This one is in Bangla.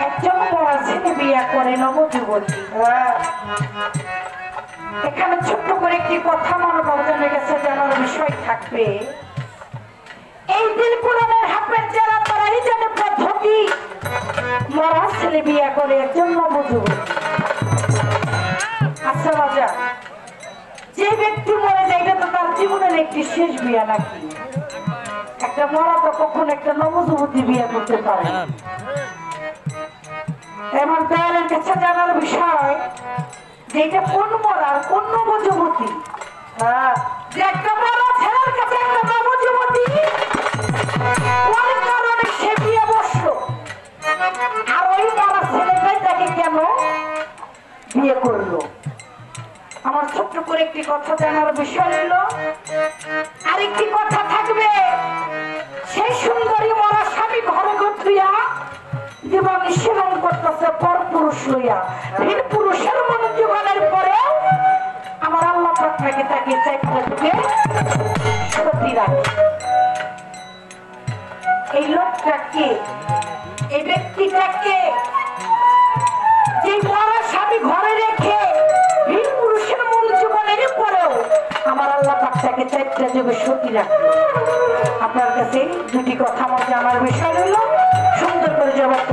একজন বড় ছেলে বিয়ে করে নবযুবতী। এখানে ছোট্ট করে একটি কথা মনে বদলে গেছে, জানার বিষয় থাকবে। এই দিল কোরআনের হাফেজ যারা তারাই জানে পদ্ধতি। মরা ছেলে বিয়ে করে একজন নবযুবতী। আচ্ছা রাজা, যে ব্যক্তি মরে যায় এটা তো তার জীবনের একটি শেষ বিয়ে নাকি? একটা মরা তো কখন একটা নবযুবতী বিয়ে করতে পারে। এমন দয়ালের কাছে জানার বিষয় যে এটা কোন মরা কোন নবযুবতী। যে একটা মরা ছেলের কাছে একটা নবযুবতী ওই কারণে সে বিয়ে বসলো। আর ওই মরা ছেলেটাই তাকে কেন বিয়ে করলো? আমার ছোট্ট করে একটি কথা জানার বিষয় হলো, আরেকটি কথা থাকবে। সেই সুন্দরী মরা স্বামী ঘরে গথুইয়া জীবন সেবন করতেছে পর পুরুষ লইয়া। ভিন পুরুষের মনোযোগের পরেও আমার আল্লাহ পাক তাকে চাইতে থেকে সত্যি রাখে। এই লোকটাকে, এই ব্যক্তিটাকে, যে মরা স্বামী ঘরে রেখে ভিন পুরুষের মনোযোগের পরেও আমার আল্লাহ পাক তাকে চাইতে যুগে সত্যি রাখলো। আপনার কাছে দুটি কথা আমার জানার বিষয় হলো, সুন্দর করে জবাব